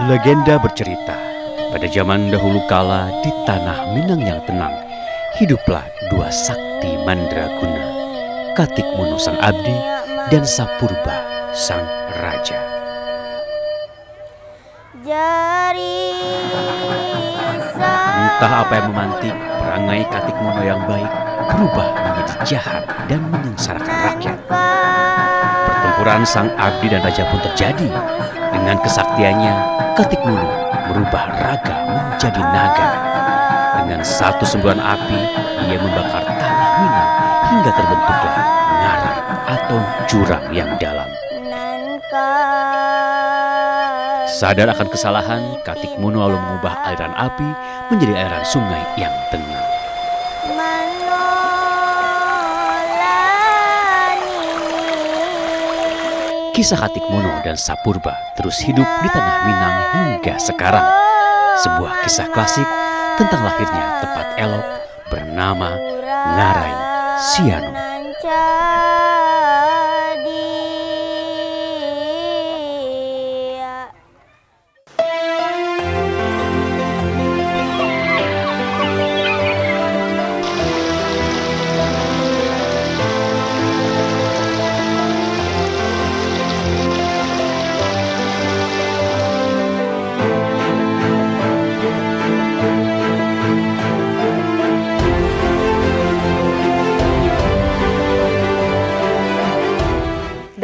Legenda bercerita, pada zaman dahulu kala di tanah Minang yang tenang, hiduplah dua sakti mandraguna, Katikmono sang abdi dan Sapurba sang raja. Entah apa yang memantik perangai Katikmono yang baik berubah menjadi jahat dan menyengsarakan rakyat. Pertempuran sang abdi dan raja pun terjadi. Dengan kesaktiannya, Katikmono merubah raga menjadi naga. Dengan satu semburan api, ia membakar tanah Minang hingga terbentuklah ngarai atau jurang yang dalam. Sadar akan kesalahan, Katikmono lalu mengubah aliran api menjadi aliran sungai yang tenang. Kisah Katikmono dan Sapurba terus hidup di tanah Minang hingga sekarang. Sebuah kisah klasik tentang lahirnya tempat elok bernama Ngarai Siano.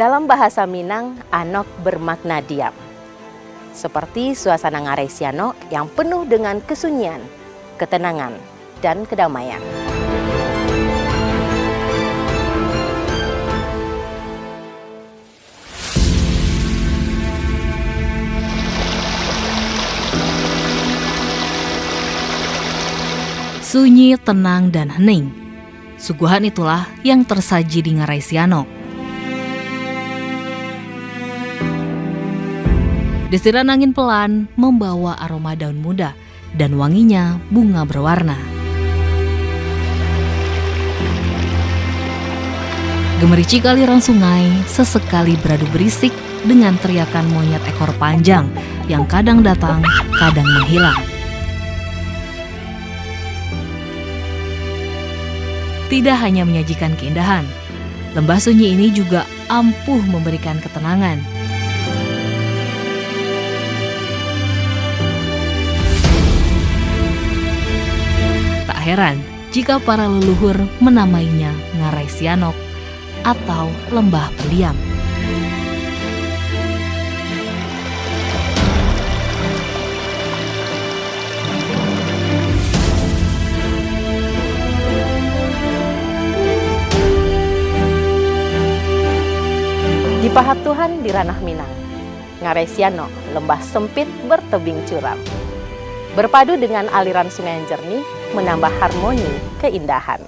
Dalam bahasa Minang, Anok bermakna diam. Seperti suasana Ngarai Siano yang penuh dengan kesunyian, ketenangan, dan kedamaian. Sunyi, tenang, dan hening. Suguhan itulah yang tersaji di Ngarai Siano. Desiran angin pelan membawa aroma daun muda dan wanginya bunga berwarna. Gemericik aliran sungai sesekali beradu berisik dengan teriakan monyet ekor panjang yang kadang datang, kadang menghilang. Tidak hanya menyajikan keindahan, lembah sunyi ini juga ampuh memberikan ketenangan. Heran jika para leluhur menamainya Ngarai Sianok atau lembah pendiam. Dipahat Tuhan di ranah Minang, Ngarai Siano, lembah sempit bertebing curam. Berpadu dengan aliran sungai yang jernih, menambah harmoni keindahan.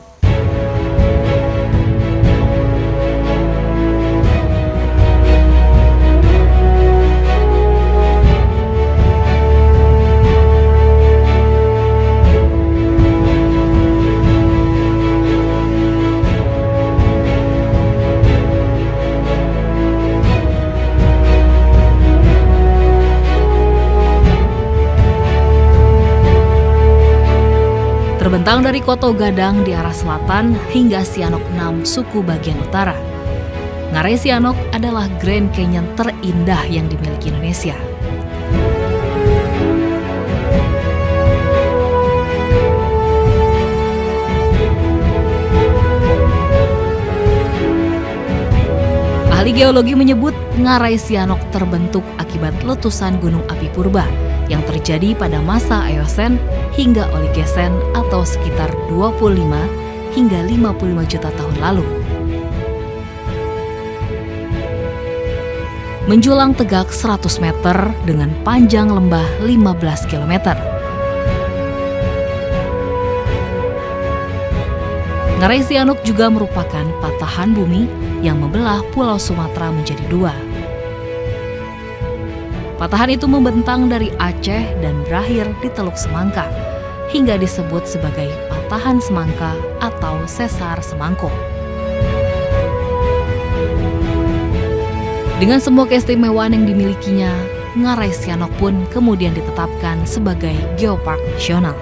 Terbentang dari Koto Gadang di arah selatan hingga Sianok 6 suku bagian utara. Ngarai Sianok adalah Grand Canyon terindah yang dimiliki Indonesia. Ahli geologi menyebut Ngarai Sianok terbentuk akibat letusan gunung api purba yang terjadi pada masa Eosen hingga Oligocene atau sekitar 25 hingga 55 juta tahun lalu. Menjulang tegak 100 meter dengan panjang lembah 15 km. Ngarai Sianok juga merupakan patahan bumi yang membelah Pulau Sumatera menjadi dua. Patahan itu membentang dari Aceh dan berakhir di Teluk Semangka, hingga disebut sebagai patahan semangka atau sesar semangko. Dengan semua keistimewaan yang dimilikinya, Ngarai Sianok pun kemudian ditetapkan sebagai Geopark Nasional.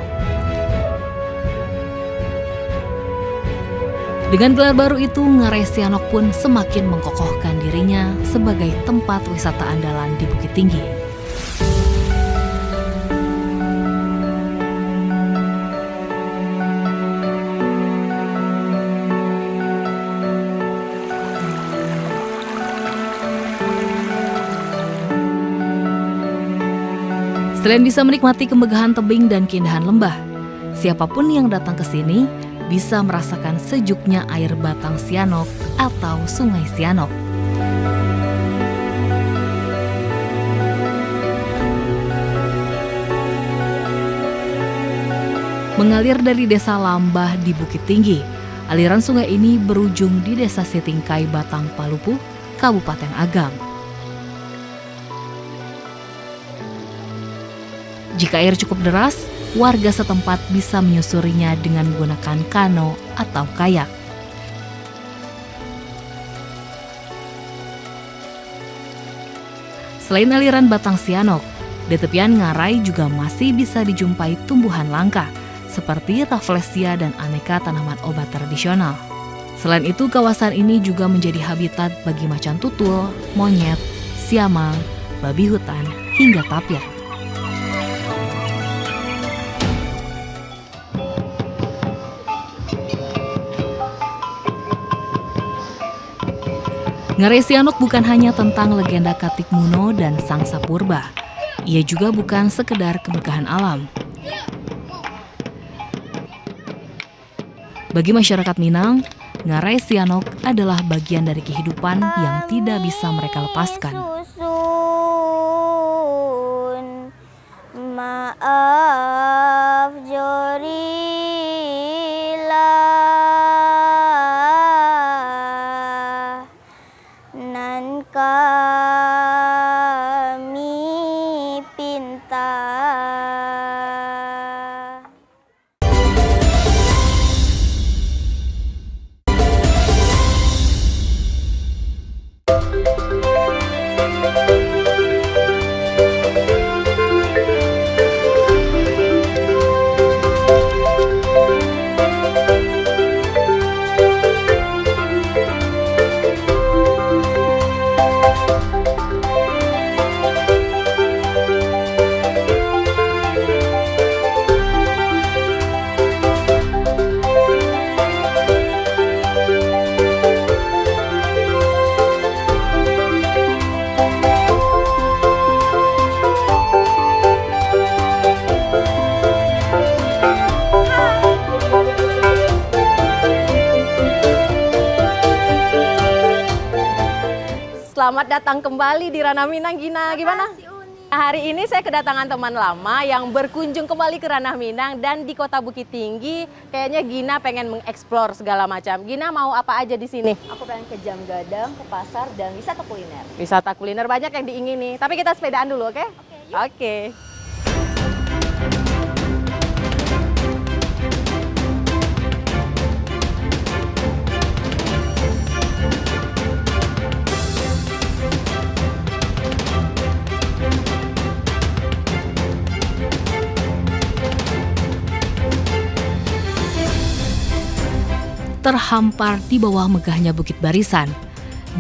Dengan gelar baru itu, Ngarai Sianok pun semakin mengkokohkan dirinya sebagai tempat wisata andalan di Bukit Tinggi. Selain bisa menikmati kemegahan tebing dan keindahan lembah, siapapun yang datang ke sini bisa merasakan sejuknya air Batang Sianok atau Sungai Sianok. Mengalir dari desa Lambah di Bukit Tinggi, aliran sungai ini berujung di desa Sitingkai Batang Palupuh, Kabupaten Agam. Jika air cukup deras, warga setempat bisa menyusurinya dengan menggunakan kano atau kayak. Selain aliran Batang Sianok, di tepian Ngarai juga masih bisa dijumpai tumbuhan langka seperti Rafflesia dan aneka tanaman obat tradisional. Selain itu, kawasan ini juga menjadi habitat bagi macan tutul, monyet, siamang, babi hutan, hingga tapir. Ngarai Sianok bukan hanya tentang legenda Katikmuno dan Sangsa Purba. Ia juga bukan sekedar keberkahan alam. Bagi masyarakat Minang, Ngarai Sianok adalah bagian dari kehidupan yang tidak bisa mereka lepaskan. Maaf jorilah nan kami pinta. Selamat datang kembali di Ranah Minang, Gina. Gimana? Hari ini saya kedatangan teman lama yang berkunjung kembali ke Ranah Minang dan di Kota Bukit Tinggi. Kayaknya Gina pengen mengeksplor segala macam. Gina mau apa aja di sini? Aku pengen ke Jam Gadang, ke pasar, dan wisata kuliner. Wisata kuliner banyak yang diingini. Tapi kita sepedaan dulu, oke? Oke. Terhampar di bawah megahnya Bukit Barisan,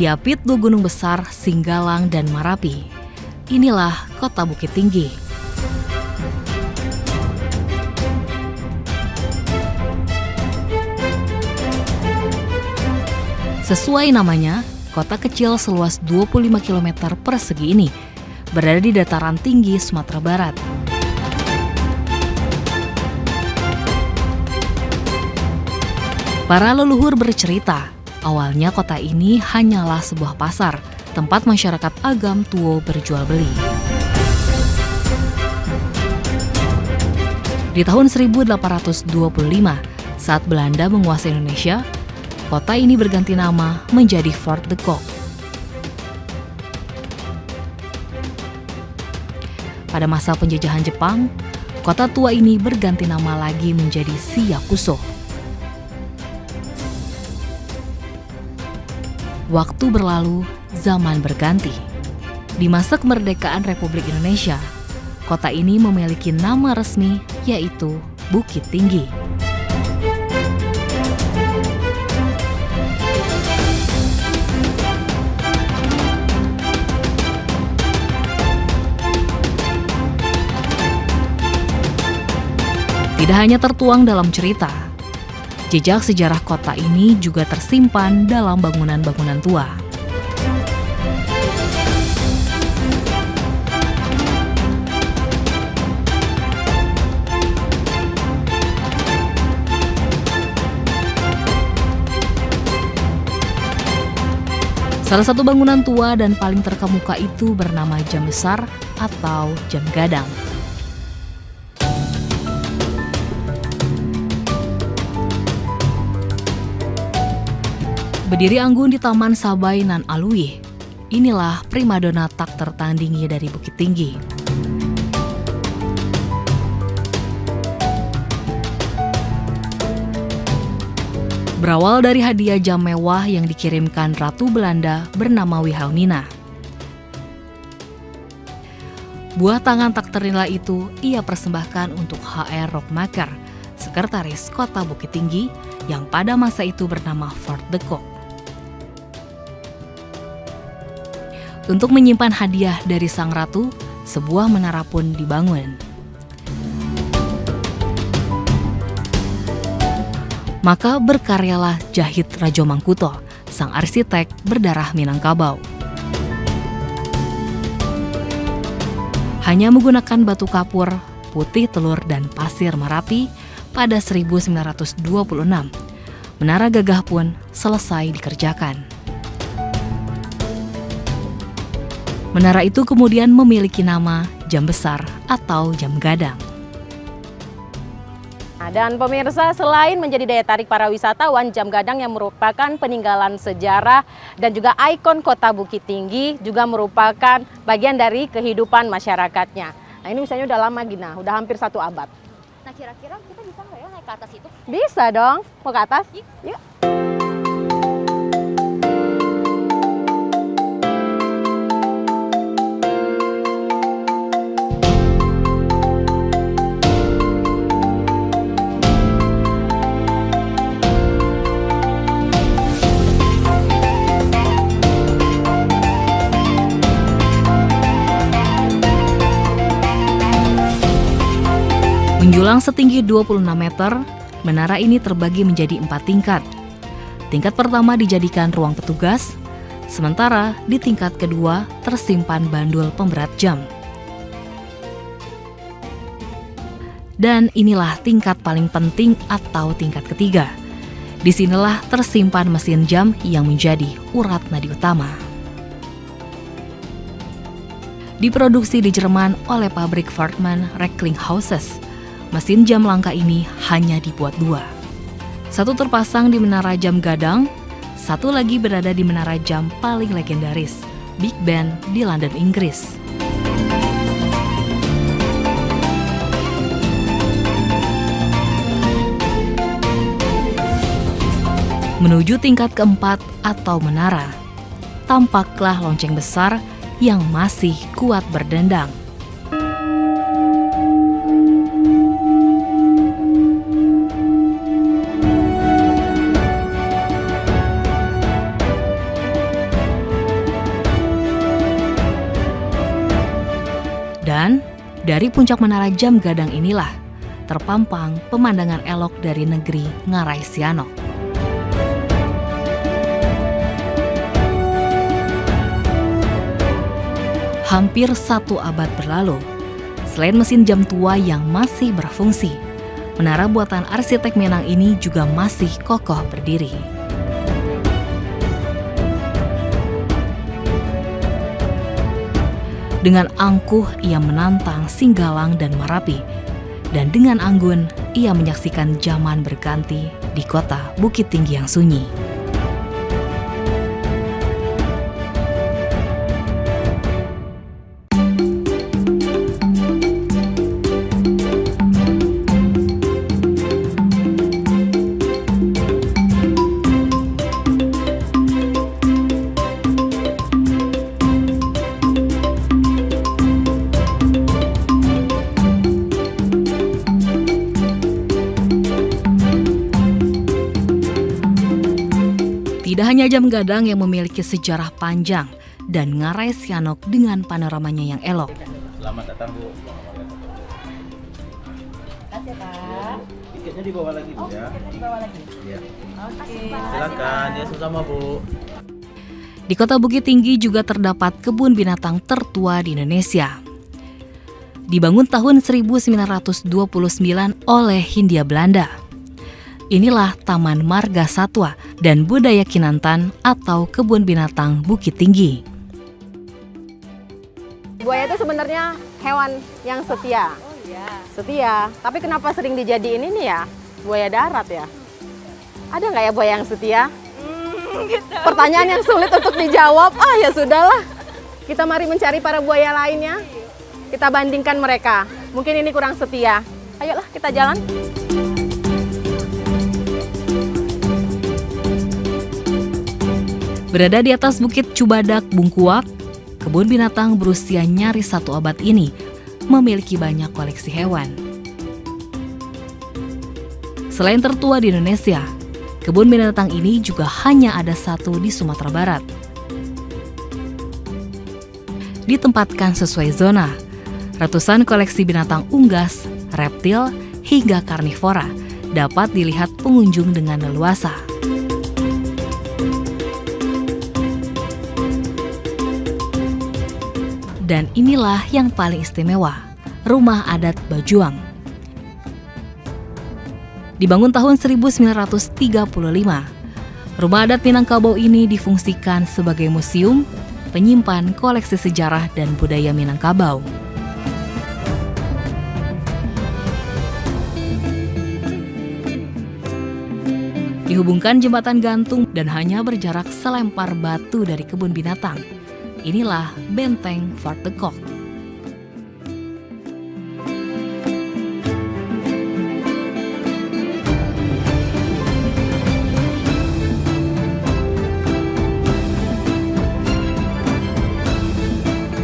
diapit dua gunung besar Singgalang dan Marapi. Inilah Kota Bukit Tinggi. Sesuai namanya, kota kecil seluas 25 km persegi ini berada di dataran tinggi Sumatera Barat. Para leluhur bercerita, awalnya kota ini hanyalah sebuah pasar, tempat masyarakat Agam Tuo berjual beli. Di tahun 1825, saat Belanda menguasai Indonesia, kota ini berganti nama menjadi Fort de Kock. Pada masa penjajahan Jepang, kota tua ini berganti nama lagi menjadi Siyakuso. Waktu berlalu, zaman berganti. Di masa kemerdekaan Republik Indonesia, kota ini memiliki nama resmi yaitu Bukit Tinggi. Tidak hanya tertuang dalam cerita, jejak sejarah kota ini juga tersimpan dalam bangunan-bangunan tua. Salah satu bangunan tua dan paling terkemuka itu bernama Jam Besar atau Jam Gadang. Berdiri anggun di Taman Sabai Nan Alwi, inilah primadona tak tertandingi dari Bukit Tinggi. Berawal dari hadiah jam mewah yang dikirimkan Ratu Belanda bernama Wilhelmina. Buah tangan tak ternilai itu ia persembahkan untuk H.R. Rockmaker, sekretaris kota Bukit Tinggi yang pada masa itu bernama Fort de Kock. Untuk menyimpan hadiah dari sang ratu, sebuah menara pun dibangun. Maka berkaryalah Jahit Rajo Mangkuto, sang arsitek berdarah Minangkabau. Hanya menggunakan batu kapur, putih telur, dan pasir Merapi pada 1926, menara gagah pun selesai dikerjakan. Menara itu kemudian memiliki nama Jam Besar atau Jam Gadang. Nah, dan pemirsa, selain menjadi daya tarik para wisatawan, Jam Gadang yang merupakan peninggalan sejarah dan juga ikon kota Bukit Tinggi juga merupakan bagian dari kehidupan masyarakatnya. Nah, ini misalnya udah lama Gina, udah hampir 1 abad. Nah, kira-kira kita bisa nggak ya naik ke atas itu? Bisa dong, mau ke atas? Yuk. Menjulang setinggi 26 meter, menara ini terbagi menjadi 4 tingkat. Tingkat pertama dijadikan ruang petugas, sementara di tingkat kedua tersimpan bandul pemberat jam. Dan inilah tingkat paling penting atau tingkat ketiga. Disinilah tersimpan mesin jam yang menjadi urat nadi utama. Diproduksi di Jerman oleh pabrik Wartmann Recklinghauses. Mesin jam langka ini hanya dibuat 2. Satu terpasang di Menara Jam Gadang, satu lagi berada di menara jam paling legendaris, Big Ben di London, Inggris. Menuju tingkat keempat atau menara, tampaklah lonceng besar yang masih kuat berdendang. Dan dari puncak menara Jam Gadang inilah terpampang pemandangan elok dari negeri Ngarai Sianok. Hampir 1 abad berlalu, selain mesin jam tua yang masih berfungsi, menara buatan arsitek Minang ini juga masih kokoh berdiri. Dengan angkuh ia menantang Singgalang dan Merapi, dan dengan anggun ia menyaksikan zaman berganti di kota Bukit Tinggi yang sunyi. Tidak hanya Jam Gadang yang memiliki sejarah panjang dan Ngarai Sianok dengan panoramanya yang elok. Selamat datang Bu. Kasih Pak. Tiketnya dibawa lagi Bu ya. Dibawa lagi. Iya. Oke. Silakan ya sama-sama Bu. Di Kota Bukit Tinggi juga terdapat kebun binatang tertua di Indonesia. Dibangun tahun 1929 oleh Hindia Belanda. Inilah Taman Marga Satwa dan Budaya Kinantan atau Kebun Binatang Bukit Tinggi. Buaya itu sebenarnya hewan yang setia. Oh iya. Setia, tapi kenapa sering dijadiin ini ya? Buaya darat ya? Ada nggak ya buaya yang setia? Pertanyaan yang sulit untuk dijawab. Ah ya sudahlah. Kita mari mencari para buaya lainnya. Kita bandingkan mereka. Mungkin ini kurang setia. Ayolah kita jalan. Berada di atas Bukit Cubadak, Bungkuak, kebun binatang berusia nyaris 1 abad ini memiliki banyak koleksi hewan. Selain tertua di Indonesia, kebun binatang ini juga hanya ada 1 di Sumatera Barat. Ditempatkan sesuai zona, ratusan koleksi binatang unggas, reptil, hingga karnivora dapat dilihat pengunjung dengan leluasa. Dan inilah yang paling istimewa, Rumah Adat Bajuang. Dibangun tahun 1935, Rumah Adat Minangkabau ini difungsikan sebagai museum, penyimpan koleksi sejarah dan budaya Minangkabau. Dihubungkan jembatan gantung dan hanya berjarak selempar batu dari kebun binatang. Inilah Benteng Fort de Kock.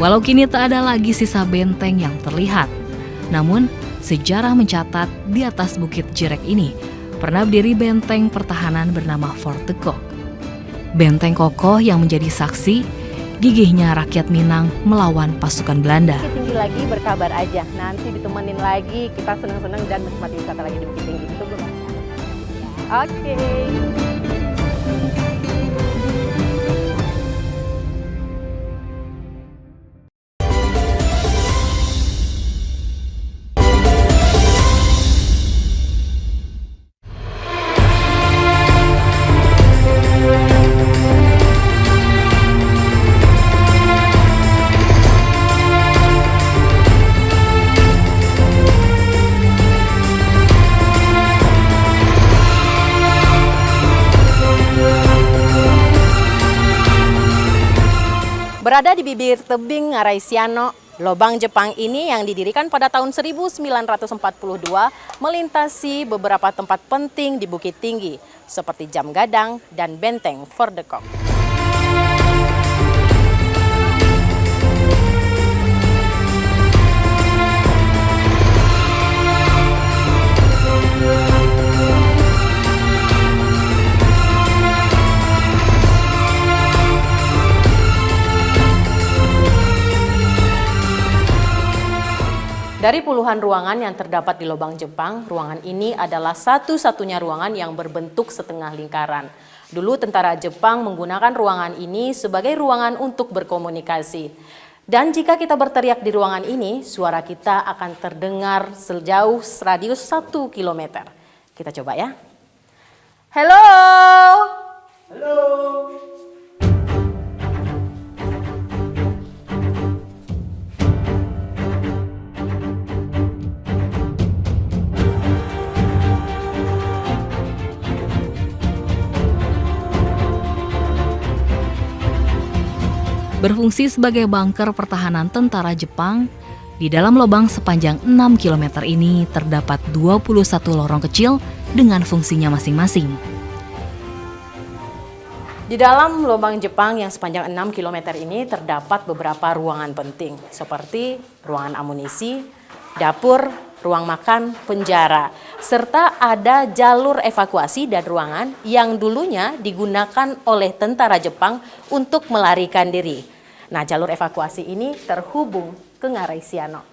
Walau kini tak ada lagi sisa benteng yang terlihat, namun sejarah mencatat di atas Bukit Jirek ini pernah berdiri benteng pertahanan bernama Fort de Kock. Benteng kokoh yang menjadi saksi gigihnya rakyat Minang melawan pasukan Belanda. Bukit Tinggi lagi berkabar aja. Nanti ditemenin lagi, kita senang-senang dan menikmati wisata lagi di Bukit Tinggi. Tunggu Mbak. Oke. Berada di bibir tebing Ngarai Sianok, lobang Jepang ini yang didirikan pada tahun 1942 melintasi beberapa tempat penting di Bukit Tinggi seperti Jam Gadang dan Benteng Fort de Kock. Dari puluhan ruangan yang terdapat di lobang Jepang, ruangan ini adalah satu-satunya ruangan yang berbentuk setengah lingkaran. Dulu tentara Jepang menggunakan ruangan ini sebagai ruangan untuk berkomunikasi. Dan jika kita berteriak di ruangan ini, suara kita akan terdengar sejauh radius 1 km. Kita coba ya. Halo! Halo! Berfungsi sebagai bunker pertahanan tentara Jepang, di dalam lubang sepanjang 6 km ini terdapat 21 lorong kecil dengan fungsinya masing-masing. Di dalam lubang Jepang yang sepanjang 6 km ini terdapat beberapa ruangan penting seperti ruangan amunisi, dapur, ruang makan, penjara, serta ada jalur evakuasi dan ruangan yang dulunya digunakan oleh tentara Jepang untuk melarikan diri. Nah, jalur evakuasi ini terhubung ke Ngarai Sianok.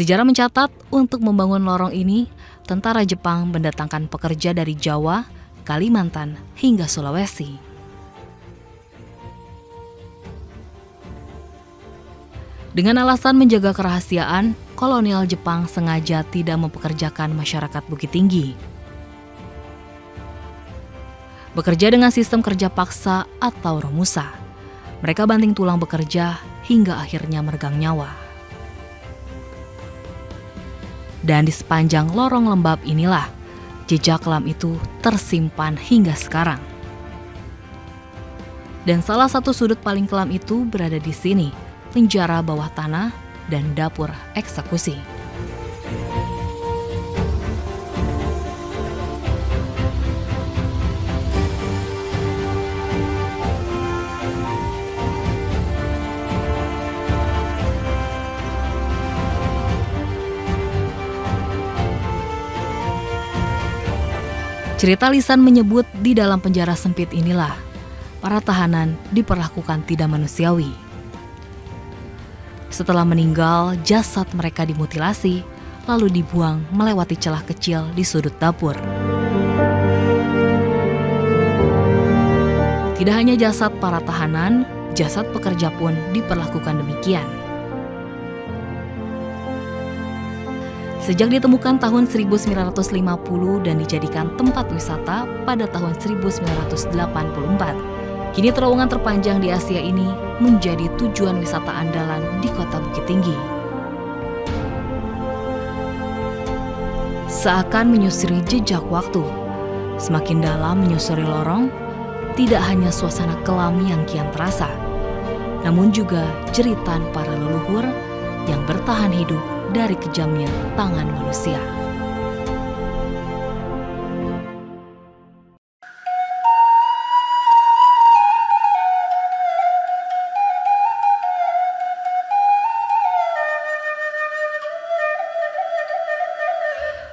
Sejarah mencatat untuk membangun lorong ini, tentara Jepang mendatangkan pekerja dari Jawa, Kalimantan, hingga Sulawesi. Dengan alasan menjaga kerahasiaan, kolonial Jepang sengaja tidak mempekerjakan masyarakat Bukit Tinggi. Bekerja dengan sistem kerja paksa atau romusa, mereka banting tulang bekerja hingga akhirnya meregang nyawa. Dan di sepanjang lorong lembab inilah, jejak kelam itu tersimpan hingga sekarang. Dan salah satu sudut paling kelam itu berada di sini, penjara bawah tanah dan dapur eksekusi. Cerita lisan menyebut di dalam penjara sempit inilah, para tahanan diperlakukan tidak manusiawi. Setelah meninggal, jasad mereka dimutilasi, lalu dibuang melewati celah kecil di sudut dapur. Tidak hanya jasad para tahanan, jasad pekerja pun diperlakukan demikian. Sejak ditemukan tahun 1950 dan dijadikan tempat wisata pada tahun 1984, kini terowongan terpanjang di Asia ini menjadi tujuan wisata andalan di kota Bukit Tinggi. Seakan menyusuri jejak waktu, semakin dalam menyusuri lorong, tidak hanya suasana kelam yang kian terasa, namun juga jeritan para leluhur yang bertahan hidup dari kejamnya tangan manusia.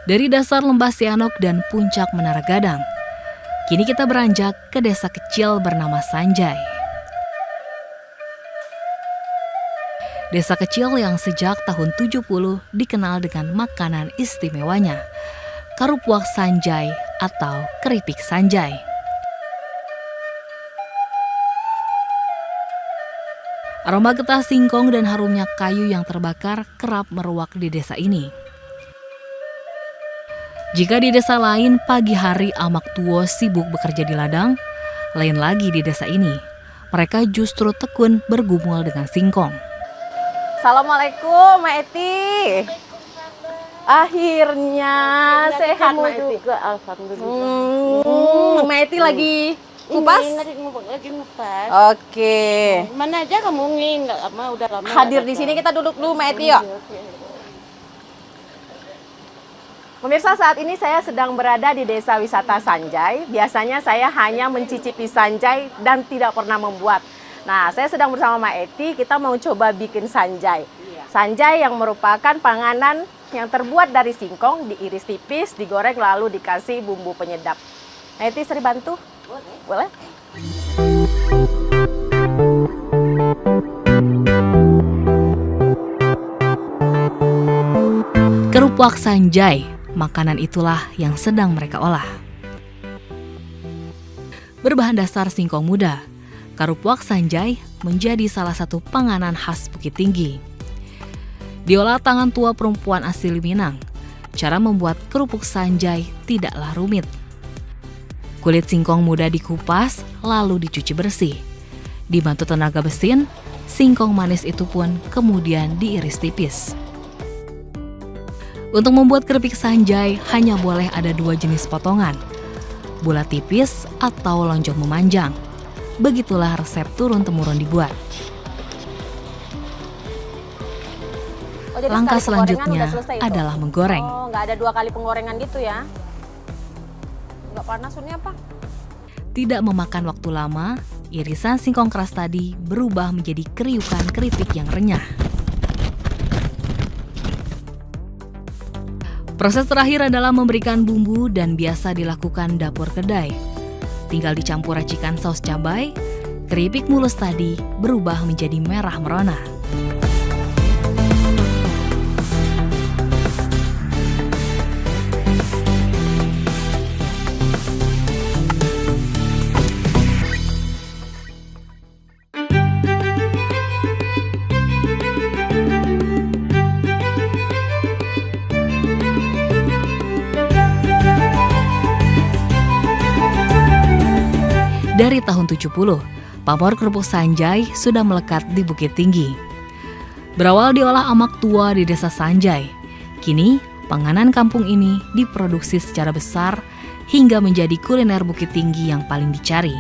Dari dasar lembah Sianok dan puncak Menara Gadang, kini kita beranjak ke desa kecil bernama Sanjai. Desa kecil yang sejak tahun 70 dikenal dengan makanan istimewanya, karupuak Sanjai atau keripik Sanjai. Aroma getah singkong dan harumnya kayu yang terbakar kerap meruak di desa ini. Jika di desa lain pagi hari Amak Tuo sibuk bekerja di ladang, lain lagi di desa ini, mereka justru tekun bergumul dengan singkong. Assalamualaikum, Mbak Eti. Akhirnya sehat, Mbak Eti. Juga, alhamdulillah. Mbak Eti lagi kupas? Lagi ngupas. Oke. Mana aja kamu nggak lama, udah lama. Hadir di sini, kita duduk dulu, Mbak Eti, yuk. Pemirsa, saat ini saya sedang berada di Desa Wisata Sanjai. Biasanya saya hanya mencicipi Sanjai dan tidak pernah membuat. Nah, saya sedang bersama Mbak Eti, kita mau coba bikin Sanjai. Sanjai yang merupakan panganan yang terbuat dari singkong, diiris tipis, digoreng lalu dikasih bumbu penyedap. Mbak Eti, seri bantu? Boleh? Kerupuak Sanjai, makanan itulah yang sedang mereka olah. Berbahan dasar singkong muda, karupuak Sanjai menjadi salah satu panganan khas Bukit Tinggi. Diolah tangan tua perempuan asli Minang, cara membuat kerupuk Sanjai tidaklah rumit. Kulit singkong muda dikupas lalu dicuci bersih. Dibantu tenaga mesin, singkong manis itu pun kemudian diiris tipis. Untuk membuat keripik Sanjai hanya boleh ada 2 jenis potongan, bulat tipis atau lonjong memanjang. Begitulah resep turun-temurun dibuat. Jadi Langkah sekali penggorengan selanjutnya udah selesai itu? adalah menggoreng. Oh, nggak ada 2 kali penggorengan gitu ya? Nggak panas Unia apa? Tidak memakan waktu lama, irisan singkong keras tadi berubah menjadi kriukan keripik yang renyah. Proses terakhir adalah memberikan bumbu dan biasa dilakukan dapur kedai. Tinggal dicampur racikan saus cabai, keripik mulus tadi berubah menjadi merah merona. Dari tahun 70, pamor kerupuk Sanjay sudah melekat di Bukit Tinggi. Berawal diolah amak tua di desa Sanjay, kini panganan kampung ini diproduksi secara besar hingga menjadi kuliner Bukit Tinggi yang paling dicari.